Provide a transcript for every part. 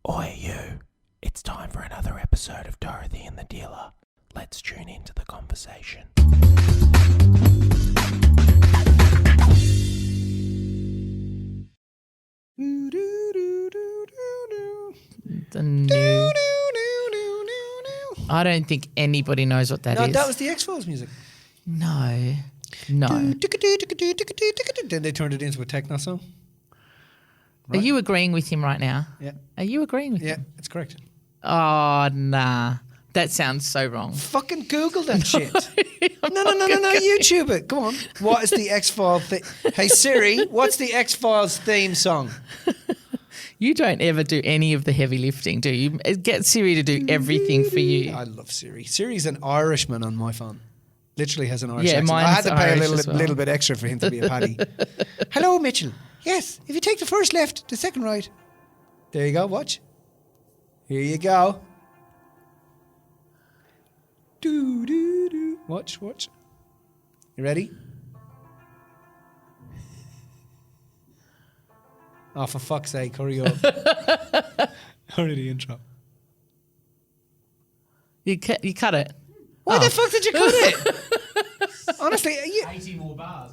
Oi you, it's time for another episode of Dorothy and the Dealer. Let's tune into the conversation. I don't think anybody knows what that is. No, that was the X-Files music. No. Then they turned it into a techno song. Are you agreeing with him right now? Yeah. Are you agreeing with him? Yeah, it's correct. Oh, nah. That sounds so wrong. Fucking Google that shit. No, YouTube it. Go on. What is the X-Files Hey Siri, what's the X-Files theme song? You don't ever do any of the heavy lifting, do you? Get Siri to do everything for you. I love Siri. Siri's an Irishman on my phone. Literally has an Irish accent. Mine's I had to pay Irish a as well. little bit extra for him to be a paddy. Hello, Mitchell. Yes, if you take the first left, the second right. There you go, watch. Here you go. Do, do, do. Watch. You ready? Oh, for fuck's sake, hurry up. Hurry the intro. You cut it. Why the fuck did you cut it? Honestly, 80 more bars.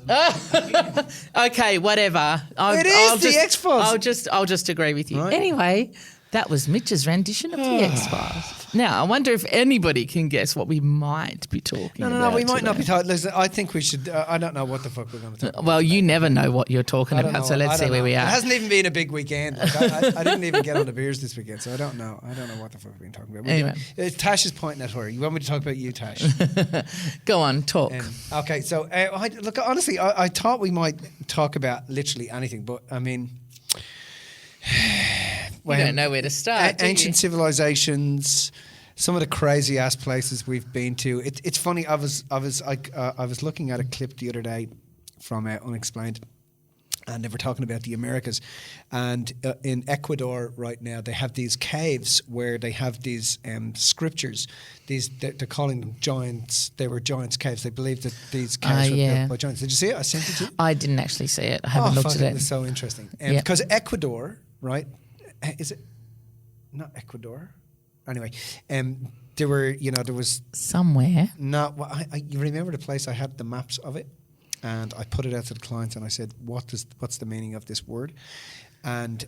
Okay, whatever. The X-Files. I'll just agree with you. Right. Anyway, that was Mitch's rendition of the X-Files. Now, I wonder if anybody can guess what we might be talking about. No, we might not today. be talking. Listen, I think we should. I don't know what the fuck we're going to talk about. Well, you never know what you're talking I don't about, know. so let's I see don't where know. we are. It hasn't even been a big weekend. Like, I didn't even get on the beers this weekend, so I don't know. I don't know what the fuck we've been talking about. Anyway. Tash is pointing at her. You want me to talk about you, Tash? Go on, talk. Okay, so look, honestly, I thought we might talk about literally anything, but I mean, You don't know where to start, do you? Ancient Civilisations. Some of the crazy ass places we've been to. It's funny. I was looking at a clip the other day from Unexplained, and they were talking about the Americas, and in Ecuador right now they have these caves where they have these scriptures. They're calling them giants. They were giants' caves. They believe that these caves were built by giants. Did you see it? I sent it to you. I didn't actually see it. I haven't looked at It it. was so interesting. Yep. Because Ecuador, right? Is it not Ecuador? Anyway, there was Somewhere. not. Well, you remember the place? I had the maps of it, and I put it out to the clients, and I said, "What's the meaning of this word?" And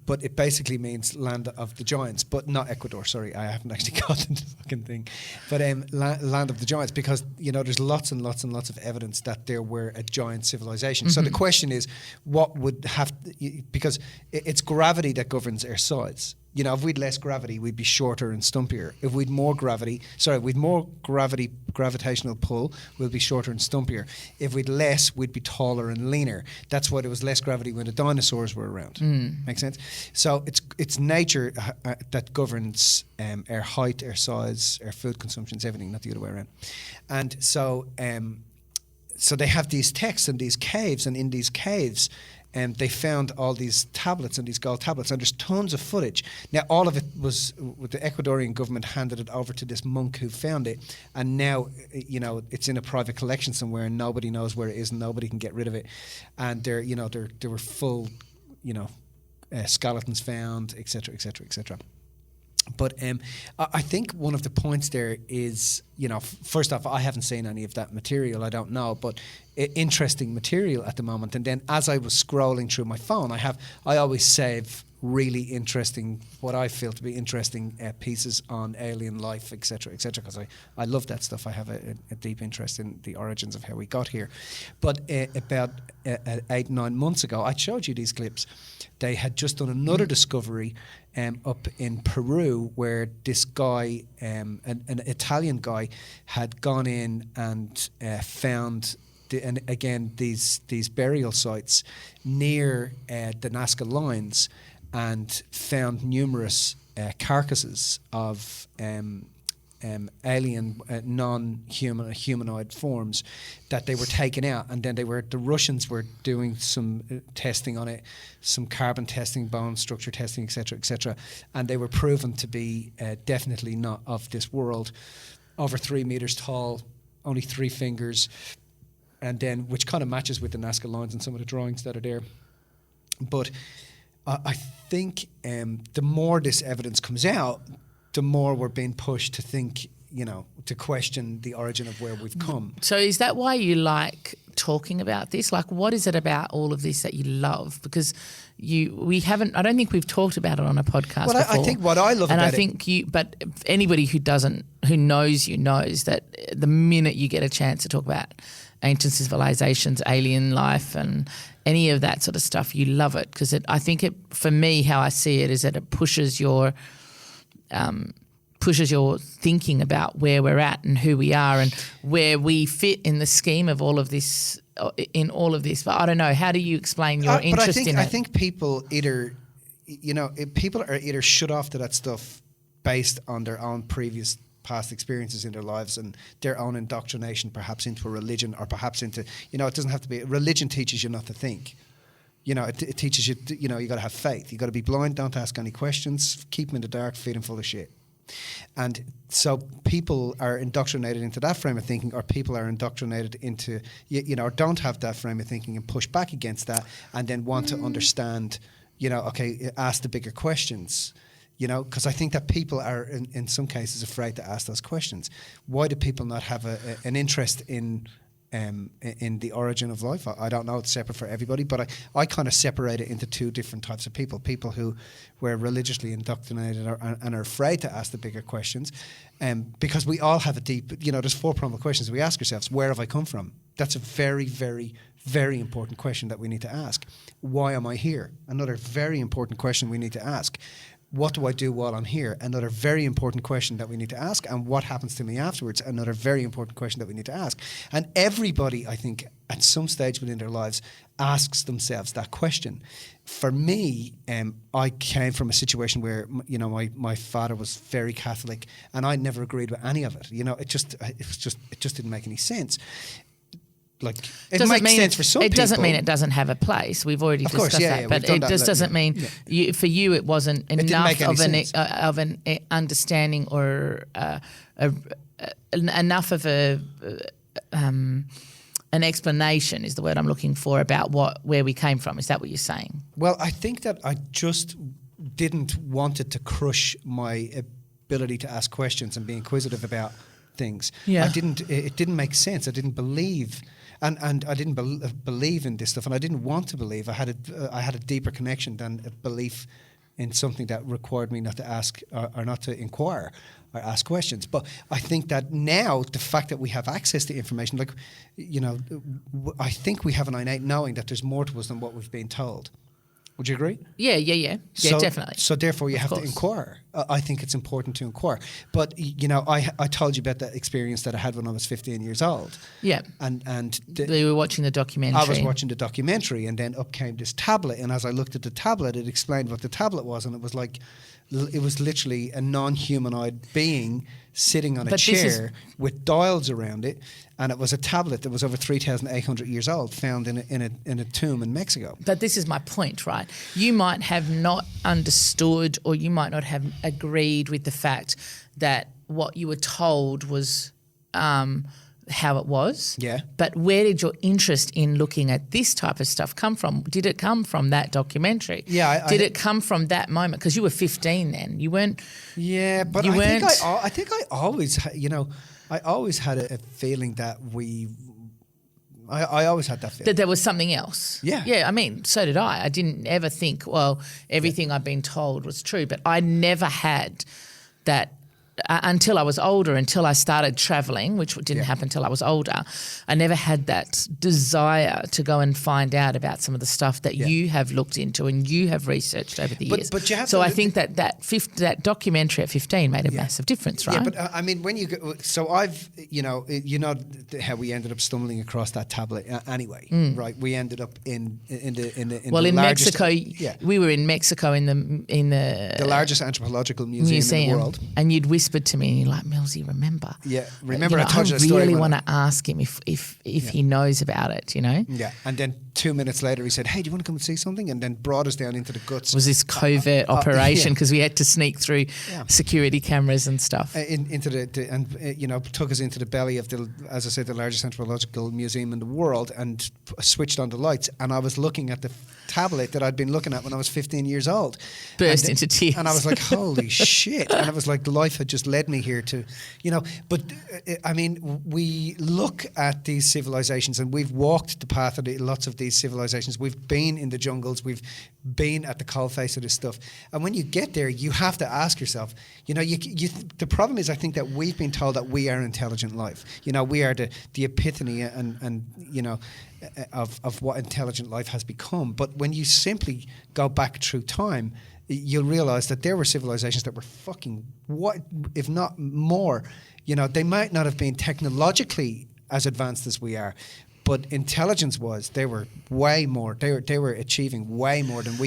but it basically means land of the giants, but not Ecuador. Sorry, I haven't actually gotten the fucking thing. But land of the giants, because there's lots and lots and lots of evidence that there were a giant civilization. So the question is, what would because it's gravity that governs our size. If we'd less gravity, we'd be shorter and stumpier. If we'd more gravitational pull, we'll be shorter and stumpier. If we'd less, we'd be taller and leaner. That's why there was less gravity when the dinosaurs were around. Make sense? So it's nature that governs our height, our size, our food consumptions, everything, not the other way around. And so they have these texts and these caves, and in these caves, they found all these tablets and these gold tablets, and there's tons of footage. Now, all of it was with the Ecuadorian government handed it over to this monk who found it, and now it's in a private collection somewhere, and nobody knows where it is, and nobody can get rid of it. And there were full, skeletons found, etc., etc., etc. But I think one of the points there is, first off, I haven't seen any of that material. I don't know, but interesting material at the moment. And then as I was scrolling through my phone, I always save really interesting, what I feel to be interesting pieces on alien life, etc., because I love that stuff. I have a deep interest in the origins of how we got here. But about 8-9 months ago, I showed you these clips. They had just done another discovery up in Peru, where this guy, an Italian guy, had gone in and found these burial sites near the Nazca lines, and found numerous carcasses of alien, humanoid forms that they were taken out, and then the Russians were doing some testing on it, some carbon testing, bone structure testing, etc., and they were proven to be definitely not of this world. Over 3 meters tall, only 3 fingers, and then which kind of matches with the Nazca lines and some of the drawings that are there. But I think the more this evidence comes out, the more we're being pushed to think, to question the origin of where we've come. So is that why you like talking about this? Like, what is it about all of this that you love? Because I don't think we've talked about it on a podcast Well, before. I think what I love and about I think but anybody who knows you knows that the minute you get a chance to talk about ancient civilizations, alien life, and any of that sort of stuff, you love it because I think for me, how I see it is that it pushes your thinking about where we're at and who we are and where we fit in the scheme of all of this. But I don't know. How do you explain your interest in it? I think people either are either shut off to that stuff based on their own previous past experiences in their lives and their own indoctrination, perhaps into a religion or perhaps into, it doesn't have to be. Religion teaches you not to think. It teaches you, you got to have faith. You got to be blind, don't ask any questions, keep them in the dark, feed them full of shit. And so people are indoctrinated into that frame of thinking, or people are indoctrinated into, or don't have that frame of thinking and push back against that and then want to understand, ask the bigger questions. Because I think that people are, in some cases, afraid to ask those questions. Why do people not have an interest in the origin of life? I don't know. It's separate for everybody, but I kind of separate it into two different types of people. People who were religiously indoctrinated and are afraid to ask the bigger questions, because we all have a deep, there's 4 primal questions we ask ourselves. Where have I come from? That's a very, very, very important question that we need to ask. Why am I here? Another very important question we need to ask. What do I do while I'm here? Another very important question that we need to ask. And what happens to me afterwards? Another very important question that we need to ask. And everybody, I think, at some stage within their lives asks themselves that question. For me, I came from a situation where, my father was very Catholic and I never agreed with any of it. It just didn't make any sense. Like, it makes sense for some people. It doesn't mean it doesn't have a place. We've already discussed that. But it just doesn't mean for you it wasn't enough of an understanding or enough of an explanation is the word I'm looking for about where we came from. Is that what you're saying? Well, I think that I just didn't want it to crush my ability to ask questions and be inquisitive about things. Yeah. It didn't make sense. I didn't believe. And I didn't believe in this stuff, and I didn't want to believe. I had a deeper connection than a belief in something that required me not to ask or not to inquire or ask questions. But I think that now the fact that we have access to information, I think we have an innate knowing that there's more to us than what we've been told. Would you agree? Yeah, definitely. So therefore you have to inquire. I think it's important to inquire. But, I told you about that experience that I had when I was 15 years old. Yeah. And you were watching the documentary. I was watching the documentary, and then up came this tablet. And as I looked at the tablet, it explained what the tablet was. And it was literally a non-humanoid being sitting on a chair with dials around it, and it was a tablet that was over 3,800 years old, found in a tomb in Mexico. But this is my point, right? You might have not understood, or you might not have agreed with the fact that what you were told was how it was. Yeah. But where did your interest in looking at this type of stuff come from? Did it come from that documentary? Yeah. Did it come from that moment? Because you were 15 then. You weren't. Yeah, but I think I always, I always had a feeling that I always had that feeling. That there was something else. Yeah. Yeah, I mean, so did I. I didn't ever think, well, everything I've been told was true, but I never had that until I was older, until I started travelling, which didn't happen until I was older. I never had that desire to go and find out about some of the stuff that you have looked into and you have researched over the years. But you have so I think that documentary at 15 made a massive difference, right? Yeah, but I mean, when you go, so I've, how we ended up stumbling across that tablet anyway, right? We ended up in Mexico. We were in Mexico in the largest anthropological museum in the world, and you'd whispered to me, and you're like, Millsy, remember? Yeah, remember I told you I a story. really want to ask him if he knows about it, Yeah, and then 2 minutes later he said, hey, do you want to come and see something? And then brought us down into the guts. It was this covert operation because we had to sneak through security cameras and stuff. Into took us into the belly of as I said, the largest anthropological museum in the world, and switched on the lights. And I was looking at the tablet that I'd been looking at when I was 15 years old. Burst into tears. And I was like, holy shit. And I was like, life had just led me here to, but I mean, we look at these civilizations, and we've walked the path of lots of these civilizations. We've been in the jungles. We've been at the coalface of this stuff. And when you get there, you have to ask yourself, the problem is, I think that we've been told that we are intelligent life. We are the epiphany and of what intelligent life has become. But when you simply go back through time, you'll realize that there were civilizations that were fucking, what if not more, they might not have been technologically as advanced as we are, but intelligence-wise, they were way more. They were achieving way more than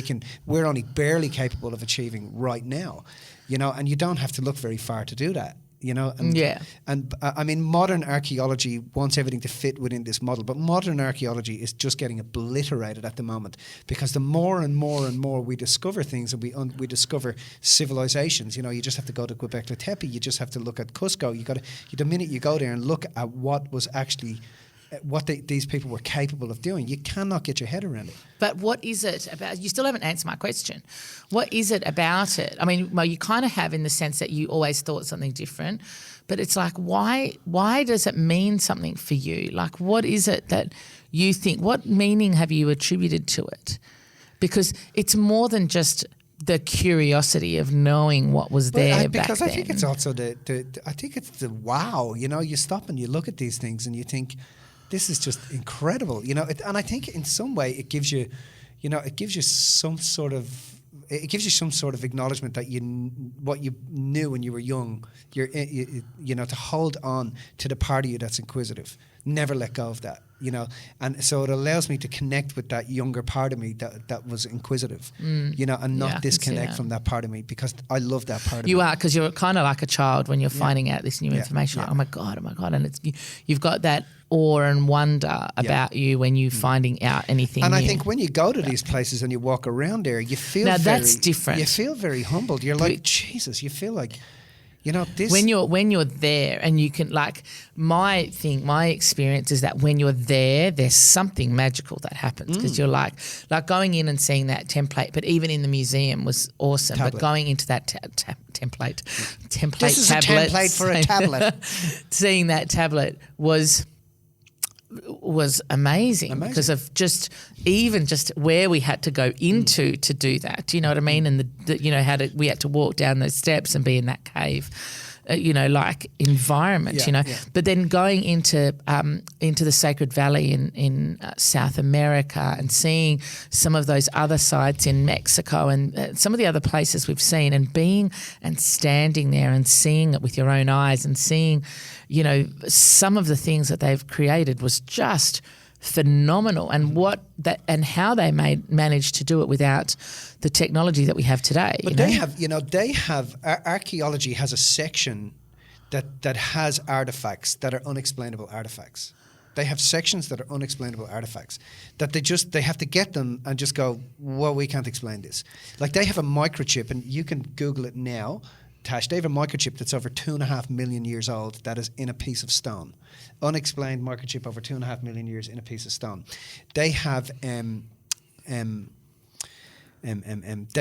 we're only barely capable of achieving right now, and you don't have to look very far to do that. And I mean, modern archaeology wants everything to fit within this model, but modern archaeology is just getting obliterated at the moment, because the more and more and more we discover things, and we discover civilizations. You just have to go to Göbekli Tepe. You just have to look at Cusco. The minute you go there and look at what was actually these people were capable of doing, you cannot get your head around it. But what is it about? You still haven't answered my question. What is it about it? I mean, well, you kind of have, in the sense that you always thought something different, but it's like, why does it mean something for you? Like, what is it that you think? What meaning have you attributed to it? Because it's more than just the curiosity of knowing what was there back then. I think it's also I think it's the wow. You stop and you look at these things and you think, this is just incredible, and I think in some way it gives you, it gives you some sort of acknowledgement that what you knew when you were young, to hold on to the part of you that's inquisitive, never let go of that, and so it allows me to connect with that younger part of me that was inquisitive, and not disconnect from that part of me, because I love that part of me. You are, because you're kind of like a child when you're finding out this new information. Like, oh my god, and you've got that awe and wonder about you when you're finding out anything and new. I think when you go to these places and you walk around there, you feel that's different. You feel very humbled. You're like, Jesus, you feel like, this. When you're there, and you can, like, my experience is that when you're there, there's something magical that happens, because you're like going in and seeing that template. But even in the museum was awesome. Tablet. But going into that template this is tablet, a template for a tablet. Seeing that tablet was amazing because of just where we had to go into to do that. Do you know what I mean? And we had to walk down those steps and be in that cave, like environment. But then going into the Sacred Valley in South America, and seeing some of those other sites in Mexico and some of the other places we've seen, and being and standing there and seeing it with your own eyes, and seeing, some of the things that they've created was just phenomenal, and how they managed to do it without the technology that we have today. But archaeology has a section that has artifacts that are unexplainable artifacts. They have sections that are unexplainable artifacts that they have to get them and just go, well, we can't explain this. Like, they have a microchip, and you can Google it now, Tash. They have a microchip that's over 2.5 million years old that is in a piece of stone. Unexplained microchip over 2.5 million years in a piece of stone. They have they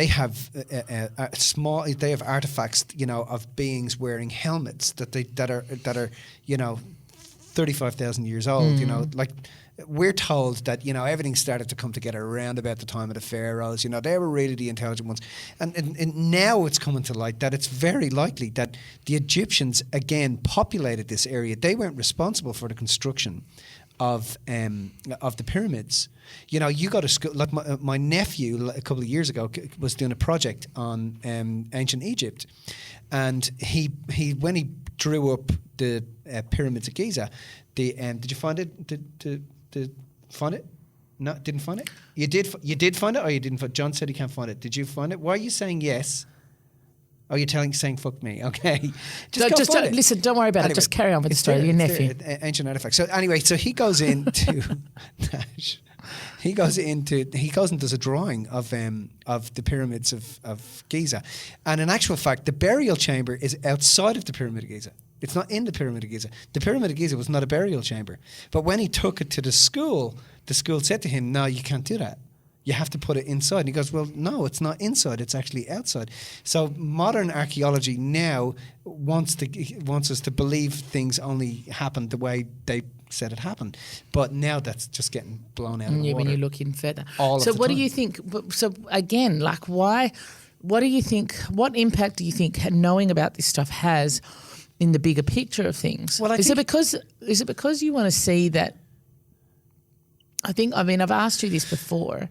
have They have artifacts, of beings wearing helmets that are 35,000 years old. Like, we're told that everything started to come together around about the time of the pharaohs. They were really the intelligent ones, and now it's coming to light that it's very likely that the Egyptians again populated this area. They weren't responsible for the construction of the pyramids. You go to school. Like my nephew a couple of years ago was doing a project on ancient Egypt, and he when he drew up the pyramids of Giza, did you find it? Did find it? No, didn't find it. You did find it, or you didn't find it? John said he can't find it. Did you find it? Why are you saying yes? Oh, you're saying fuck me. Okay. Just listen, don't worry about it. Just carry on with the story. Your nephew. Ancient artifact. So anyway, so he goes into he goes and does a drawing of the pyramids of Giza. And in actual fact, the burial chamber is outside of the Pyramid of Giza. It's not in the Pyramid of Giza. The Pyramid of Giza was not a burial chamber. But when he took it to the school said to him, no, you can't do that. You have to put it inside. And he goes, well, no, it's not inside. It's actually outside. So modern archaeology now wants us to believe things only happened the way they said it happened. But now that's just getting blown out of the water. When you look in further. So what do you think? So again, like why? What do you think? What impact do you think knowing about this stuff has in the bigger picture of things? Well, is it because you want to see that? I've asked you this before,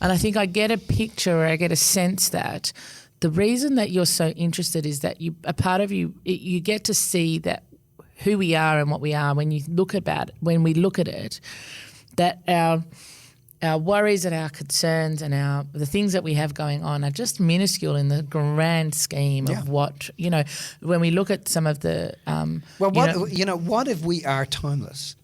and I think I get a picture or I get a sense that the reason that you're so interested is that you get to see that who we are and what we are when we look at it, that our worries and our concerns and the things that we have going on are just minuscule in the grand scheme of what, when we look at some of the what if we are timeless?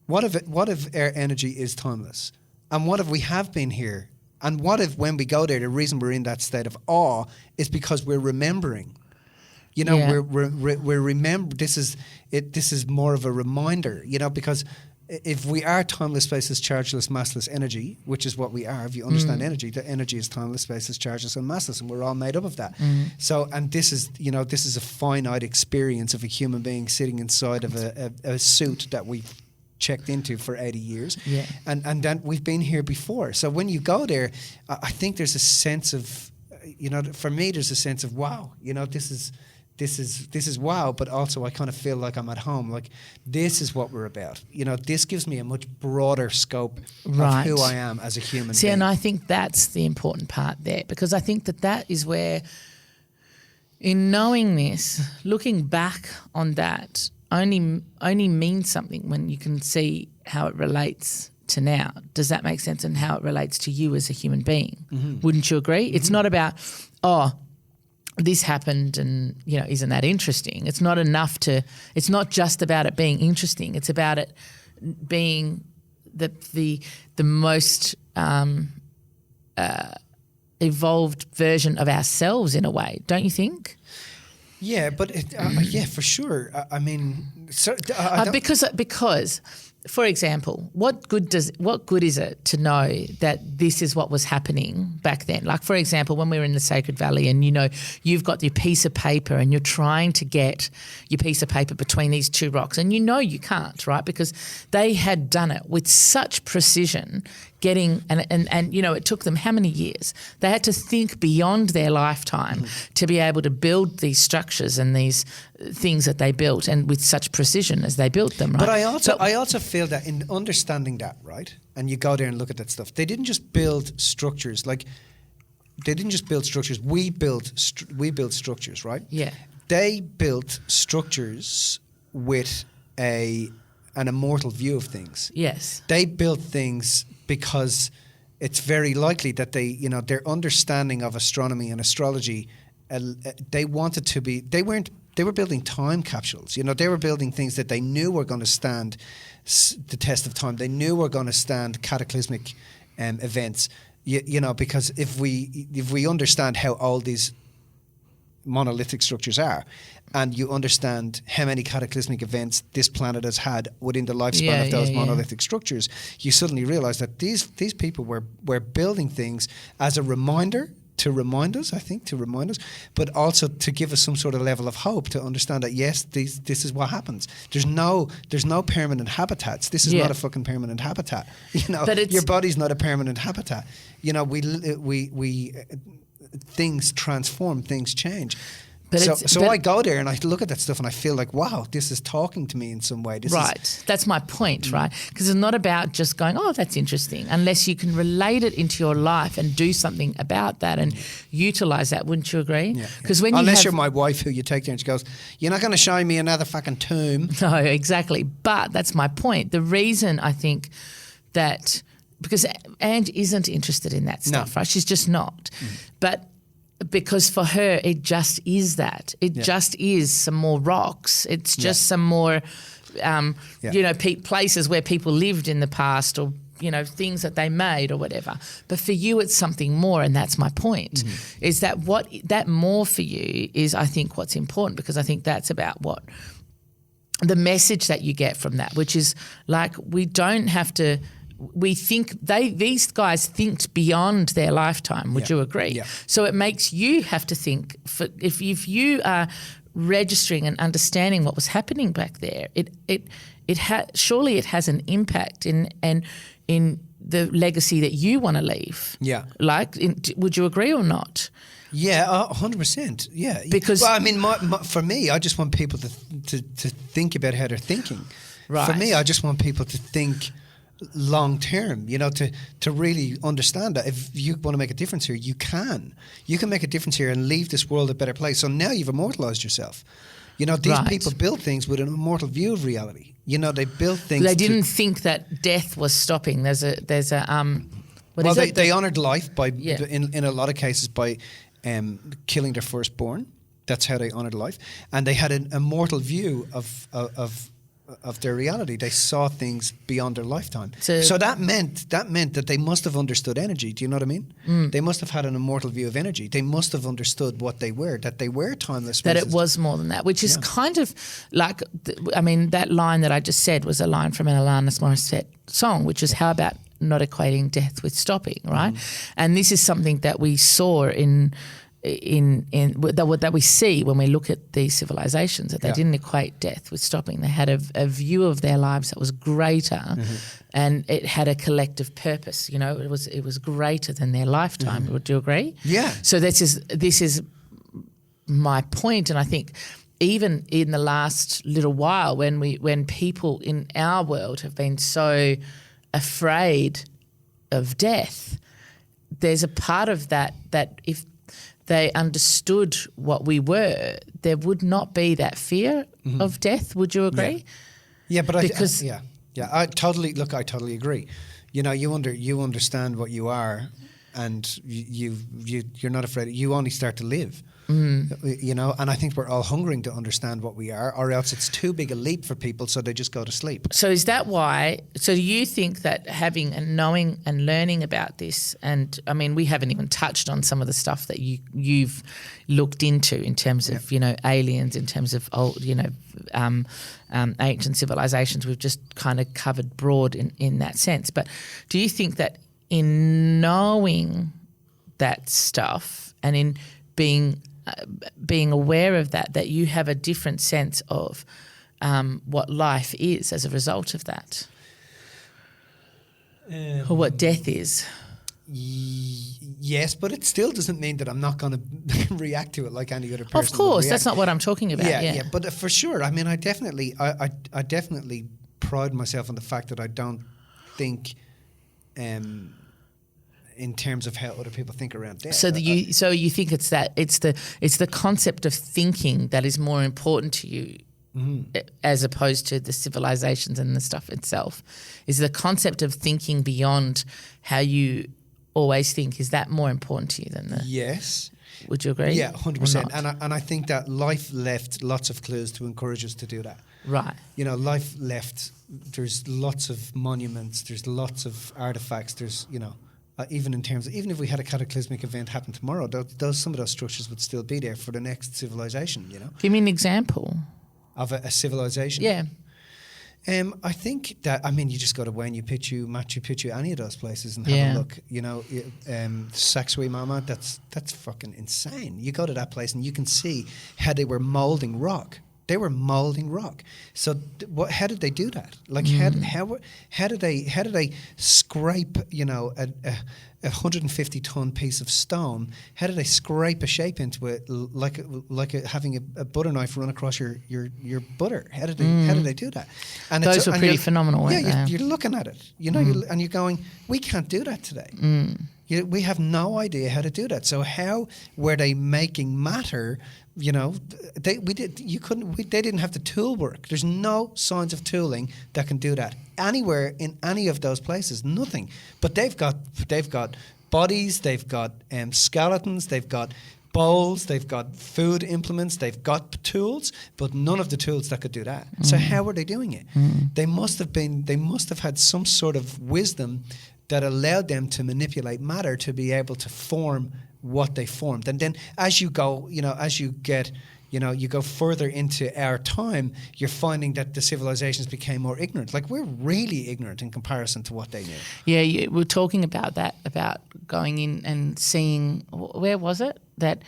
What if our energy is timeless? And what if we have been here? And what if when we go there, the reason we're in that state of awe is because we're remembering? We're remember. This is more of a reminder. Because if we are timeless, spaceless, chargeless, massless energy, which is what we are, if you understand energy, the energy is timeless, spaceless, chargeless, and massless, and we're all made up of that. So, and this is a finite experience of a human being sitting inside of a suit that we've checked into for 80 years. Yeah. And then we've been here before. So when you go there, I think there's a sense of, for me, there's a sense of, wow, this is wow, but also I kind of feel like I'm at home. Like, this is what we're about. This gives me a much broader scope of who I am as a human being. And I think that's the important part there, because I think that is where, in knowing this, looking back on that only means something when you can see how it relates to now. Does that make sense? And how it relates to you as a human being. Wouldn't you agree? It's not about, this happened and, isn't that interesting? It's not it's not just about it being interesting. It's about it being the most evolved version of ourselves in a way, don't you think? Yeah, but for sure. Because, for example, what good is it to know that this is what was happening back then? Like, for example, when we were in the Sacred Valley and, you've got your piece of paper and you're trying to get your piece of paper between these two rocks and you can't, right? Because they had done it with such precision, and it took them how many years? They had to think beyond their lifetime to be able to build these structures and these things that they built, and with such precision as they built them, right? But I also feel that in understanding that, right, and you go there and look at that stuff, they didn't just build structures. We built structures, right? Yeah. They built structures with an immortal view of things. Yes. They built things because it's very likely that their understanding of astronomy and astrology, they were building time capsules. They were building things that they knew were going to stand the test of time. They knew were going to stand cataclysmic events. Because if we understand how old these monolithic structures are, and you understand how many cataclysmic events this planet has had within the lifespan of those monolithic structures, you suddenly realize that these people were building things as a reminder, to remind us, but also to give us some sort of level of hope, to understand that yes, this is what happens. There's no permanent habitats. This is not a fucking permanent habitat. Your body's not a permanent habitat. We things transform, things change. But I go there and I look at that stuff and I feel like, wow, this is talking to me in some way. That's my point, right? Because it's not about just going, oh, that's interesting, unless you can relate it into your life and do something about that and utilise that. Wouldn't you agree? Because unless you're my wife, who you take there and she goes, you're not going to show me another fucking tomb. No, exactly. But that's my point. The reason I think that, because Ange isn't interested in that stuff, right? She's just not. But because for her, it just is that. It just is some more rocks. It's just some more, places where people lived in the past, or things that they made or whatever. But for you, it's something more, and that's my point. Is that more for you is, I think, what's important, because I think that's about what the message that you get from that, which is like, we don't have to. We think these guys think beyond their lifetime. Would you agree? Yeah. So it makes you have to think. If you are registering and understanding what was happening back there, surely it has an impact in the legacy that you want to leave. Yeah. Would you agree or not? Yeah, 100%. Yeah, because for me, I just want people to think about how they're thinking. Right. For me, I just want people to think long term, to really understand that if you want to make a difference here, you can make a difference here and leave this world a better place. So now you've immortalized yourself. These people built things with an immortal view of reality. They built things. They didn't think that death was stopping. They honoured life by in a lot of cases by killing their firstborn. That's how they honoured life, and they had an immortal view of their reality. They saw things beyond their lifetime. So that meant that they must have understood energy. Do you know what I mean? They must have had an immortal view of energy. They must have understood what they were, that they were timeless. That it was more than that, which is kind of like, that line that I just said was a line from an Alanis Morissette song, which is, how about not equating death with stopping, right? And this is something that we saw that we see when we look at these civilizations, that they didn't equate death with stopping. They had a view of their lives that was greater, and it had a collective purpose. It was greater than their lifetime. Would you agree? Yeah. So this is my point, and I think even in the last little while, when people in our world have been so afraid of death, there's a part of that if they understood what we were, there would not be that fear of death. Would you agree? Yeah, but I totally agree. You understand what you are, and you're not afraid. You only start to live. And I think we're all hungering to understand what we are, or else it's too big a leap for people, so they just go to sleep. So is that why? So do you think that having and knowing and learning about this, and we haven't even touched on some of the stuff that you've looked into in terms of aliens, in terms of old ancient civilizations. We've just kind of covered broad in that sense. But do you think that in knowing that stuff and in being aware of that you have a different sense of what life is as a result of that, or what death is? Yes, but it still doesn't mean that I'm not going to react to it like any other person. Of course, that's not what I'm talking about. Yeah. But for sure, I definitely pride myself on the fact that I don't think in terms of how other people think around death. So you think it's the concept of thinking that is more important to you, as opposed to the civilizations and the stuff itself. Is the concept of thinking beyond how you always think, is that more important to you than the? Yes. Would you agree? Yeah, 100%. And I think that life left lots of clues to encourage us to do that. Right. Life left. There's lots of monuments. There's lots of artifacts. There's even if we had a cataclysmic event happen tomorrow, some of those structures would still be there for the next civilization. Give me an example of a civilization. Yeah. I think that you just go to Machu Picchu, any of those places and have a look. Sacsayhuamán Mama, that's fucking insane. You go to that place and you can see how they were molding rock. They were molding rock. So how did they do that? Like how did they scrape a 150-ton piece of stone? How did they scrape a shape into it like having a butter knife run across your butter? How did they do that? And those were pretty phenomenal, weren't they? You're looking at it, and you're going, we can't do that today. We have no idea how to do that. So how were they making matter? They didn't have the tool work. There's no signs of tooling that can do that anywhere in any of those places. Nothing. But they've got bodies, they've got skeletons, they've got bowls, they've got food implements, they've got tools, but none of the tools that could do that. So how were they doing it? They must have had some sort of wisdom that allowed them to manipulate matter to be able to form what they formed. And then as you go, you go further into our time, you're finding that the civilizations became more ignorant. Like, we're really ignorant in comparison to what they knew. Yeah, we're talking about that, about going in and seeing, where was it? That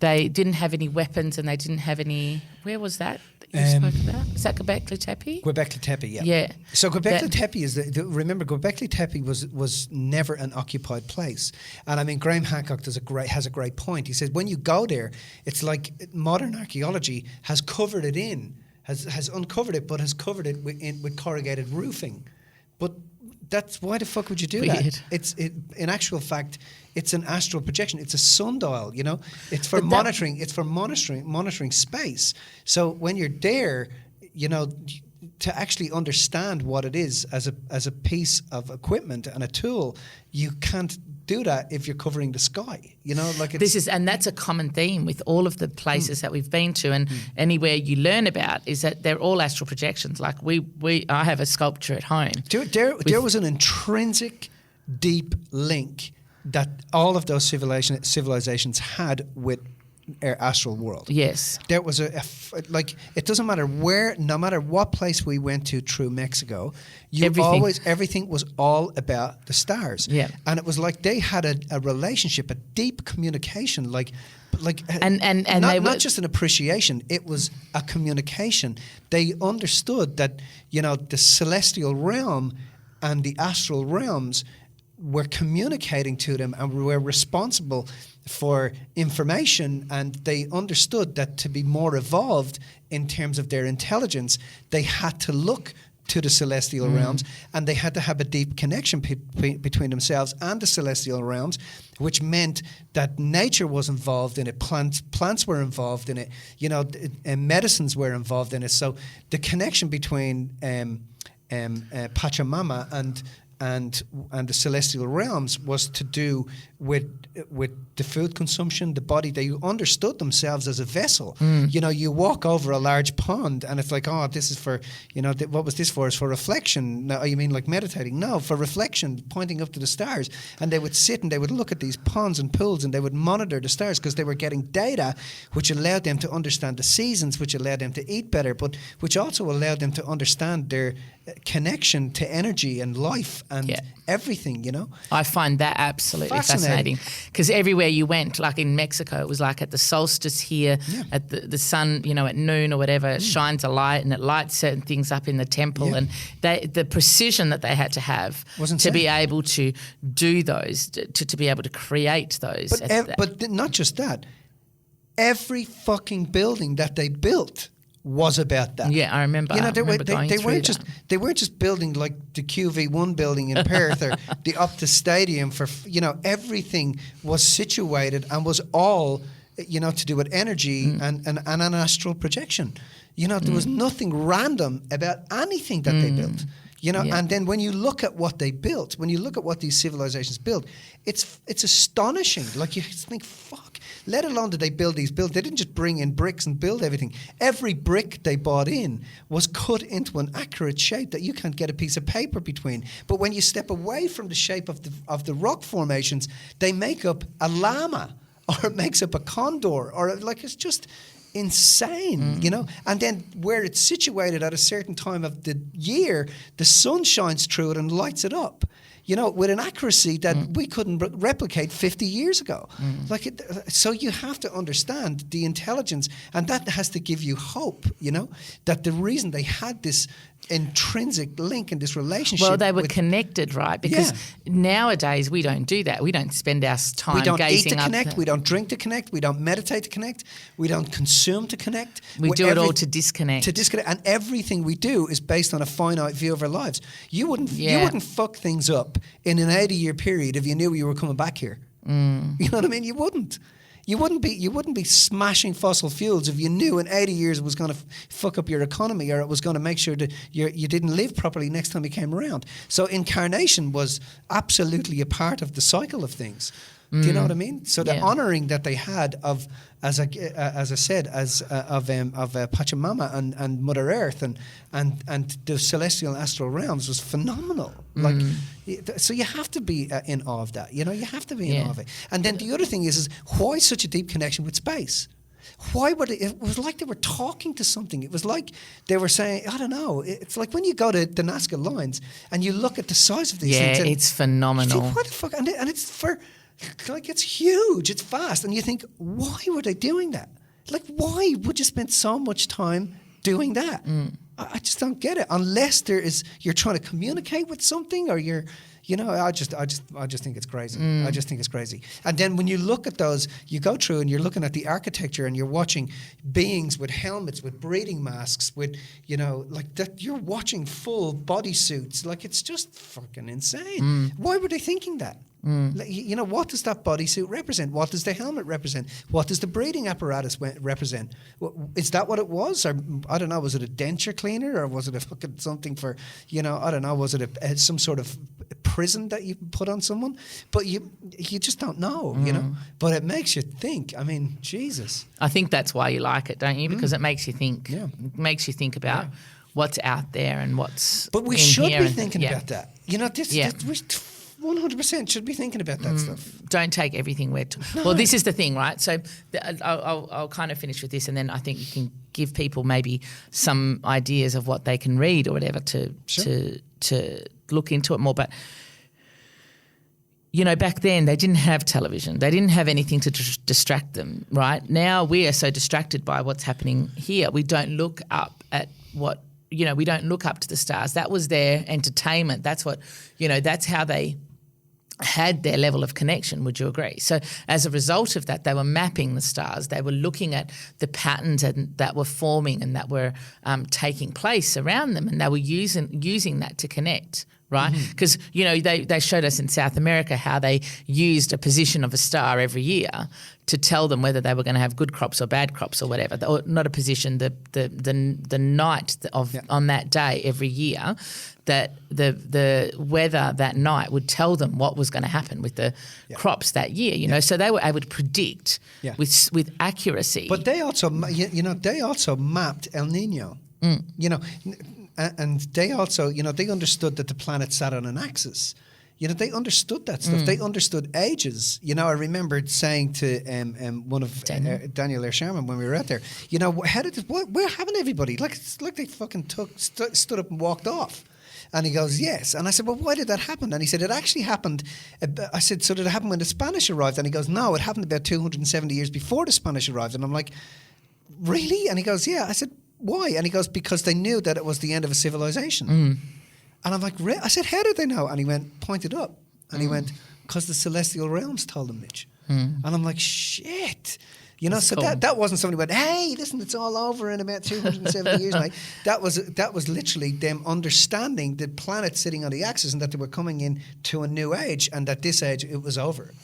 they didn't have any weapons and they didn't have any, where was that you spoke about? Is that Göbekli Tepe? Göbekli Tepe, yeah. Yeah. So Göbekli Tepe is, remember, Göbekli Tepe was never an occupied place. And I mean, Graham Hancock has a great point. He says, when you go there, it's like modern archaeology has covered it in, has uncovered it, but has covered it with corrugated roofing. But that's, why the fuck would you do that? In actual fact, it's an astral projection. It's a sundial, you know. It's for monitoring. It's for monitoring space. So when you're there, you know, to actually understand what it is as a piece of equipment and a tool, you can't do that if you're covering the sky. You know, like and that's a common theme with all of the places that we've been to, and anywhere you learn about is that they're all astral projections. Like I have a sculpture at home. There was an intrinsic, deep link that all of those civilizations had with our astral world. Yes. There was it doesn't matter where, no matter what place we went to through Mexico, everything was all about the stars. Yeah. And it was like they had a relationship, a deep communication, and not just an appreciation, it was a communication. They understood that, you know, the celestial realm and the astral realms were communicating to them and were responsible for information, and they understood that to be more evolved in terms of their intelligence, they had to look to the celestial realms, and they had to have a deep connection between themselves and the celestial realms, which meant that nature was involved in it, plants were involved in it, you know, medicines were involved in it. So the connection between Pachamama and the celestial realms was to do with the food consumption, the body. They understood themselves as a vessel. You know, you walk over a large pond and it's like, oh, this is for, you know, what was this for? It's for reflection. No, you mean like meditating? No, for reflection, pointing up to the stars. And they would sit and they would look at these ponds and pools and they would monitor the stars because they were getting data which allowed them to understand the seasons, which allowed them to eat better, but which also allowed them to understand their connection to energy and life and everything, you know. I find that absolutely fascinating because everywhere you went, like in Mexico, it was like at the solstice here, at the sun, you know, at noon or whatever, it shines a light and it lights certain things up in the temple, and the precision that they had to have to be able to do those, to be able to create those. But not just that, every fucking building that they built was about that. Yeah, I remember. You know, they weren't just building like the QV1 building in Perth or the Optus Stadium for, you know, everything was situated and was all, you know, to do with energy and an astral projection. You know, there was nothing random about anything that they built. You know, and then when you look at what they built, when you look at what these civilizations built, it's astonishing. Like, you think, fuck. Let alone did they build these builds. They didn't just bring in bricks and build everything. Every brick they bought in was cut into an accurate shape that you can't get a piece of paper between. But when you step away from the shape of the rock formations, they make up a llama, or it makes up a condor, or like, it's just insane, you know. And then where it's situated at a certain time of the year, the sun shines through it and lights it up, you know, with an accuracy that we couldn't replicate 50 years ago. So you have to understand the intelligence, and that has to give you hope, you know, that the reason they had this intrinsic link and this relationship. Well, they were connected, right? Because nowadays we don't do that. We don't spend our time we don't gazing eat to up connect. We don't drink to connect. We don't meditate to connect. We don't consume to connect. We do it all to disconnect. And everything we do is based on a finite view of our lives. You wouldn't fuck things up in an 80-year period if you knew you were coming back here. You know what I mean? You wouldn't. You wouldn't be smashing fossil fuels if you knew in 80 years it was going to fuck up your economy, or it was going to make sure that you didn't live properly next time you came around. So incarnation was absolutely a part of the cycle of things. Do you know what I mean? So the honouring that they had of, as I said, of Pachamama and Mother Earth and the celestial and astral realms was phenomenal. Like, so you have to be in awe of that. You know, you have to be in awe of it. And then the other thing is why such a deep connection with space? Why would it was like they were talking to something. It was like they were saying, I don't know. It's like when you go to the Nazca lines and you look at the size of these things. Yeah, it's phenomenal. You think, what the fuck? And it's for. Like, it's huge, it's vast, and you think, why were they doing that? Like, why would you spend so much time doing that? I just don't get it. Unless you're trying to communicate with something, or you're, you know, I just think it's crazy. I just think it's crazy. And then when you look at those, you go through and you're looking at the architecture, and you're watching beings with helmets, with breathing masks, with, you know, like that. You're watching full bodysuits. Like, it's just fucking insane. Why were they thinking that? Like, you know, what does that bodysuit represent? What does the helmet represent? What does the breathing apparatus represent? Is that what it was? Or, I don't know, was it a denture cleaner, or was it a fucking something for, you know, I don't know, was it some sort of prison that you put on someone? But you just don't know, you know. But it makes you think. I mean, Jesus. I think that's why you like it, don't you? Because it makes you think. Yeah. It makes you think about what's out there and what's. But we should be thinking about that. You know, this 100% should be thinking about that stuff. Don't take everything well, this is the thing, right? So I'll kind of finish with this, and then I think you can give people maybe some ideas of what they can read or whatever to look into it more. But, you know, back then they didn't have television. They didn't have anything to distract them, right? Now we are so distracted by what's happening here. We don't look up at what, you know, we don't look up to the stars. That was their entertainment. That's what, you know, that's how they had their level of connection. Would you agree? So as a result of that, they were mapping the stars. They were looking at the patterns that were forming and that were taking place around them, and they were using that to connect. Right? Because, you know, they showed us in South America how they used a position of a star every year to tell them whether they were going to have good crops or bad crops or whatever. Or not a position, the night on that day every year, that the weather that night would tell them what was going to happen with the crops that year, you know. So they were able to predict with accuracy. But they also, you know, mapped El Nino, you know. And they also, you know, they understood that the planet sat on an axis. You know, they understood that stuff. They understood ages. You know, I remembered saying to one of Daniel Air Sharman when we were out there, you know, where happened everybody? Like, it's like they fucking stood up and walked off. And he goes, yes. And I said, well, why did that happen? And he said, it actually happened. I said, so did it happen when the Spanish arrived? And he goes, no, it happened about 270 years before the Spanish arrived. And I'm like, really? And he goes, yeah. I said, why? And he goes, because they knew that it was the end of a civilization. And I'm like, I said, how did they know? And he went, pointed up. And he went, because the celestial realms told them, Mitch. And I'm like, shit. You know, so cool. that wasn't somebody went, hey, listen, it's all over in about 270 years, mate. That was literally them understanding the planet sitting on the axis, and that they were coming in to a new age, and that this age, it was over.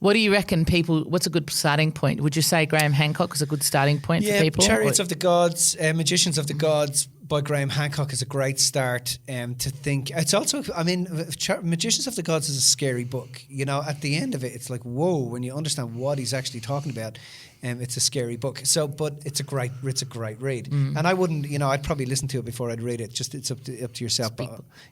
What do you reckon what's a good starting point? Would you say Graham Hancock is a good starting point for people? Chariots of the Gods, Magicians of the Gods by Graham Hancock is a great start to think. It's also, I mean, Magicians of the Gods is a scary book. You know, at the end of it, it's like, whoa, when you understand what he's actually talking about, it's a scary book. So, but it's a great read. And I wouldn't, you know, I'd probably listen to it before I'd read it. Just it's up to yourself.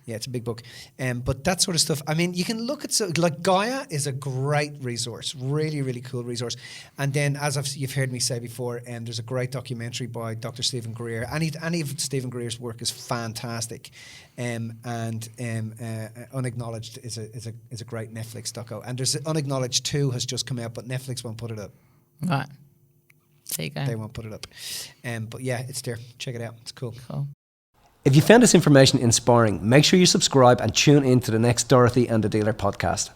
It's a big book. But that sort of stuff. I mean, you can look at like Gaia is a great resource, really, really cool resource. And then, as you've heard me say before, there's a great documentary by Dr. Stephen Greer. Any of Stephen Greer's work is fantastic. Unacknowledged is a great Netflix doco. And there's Unacknowledged 2 has just come out, but Netflix won't put it up. Right. There you go. They won't put it up. But yeah, it's there. Check it out. It's cool. If you found this information inspiring, make sure you subscribe and tune in to the next Dorothy and the Dealer podcast.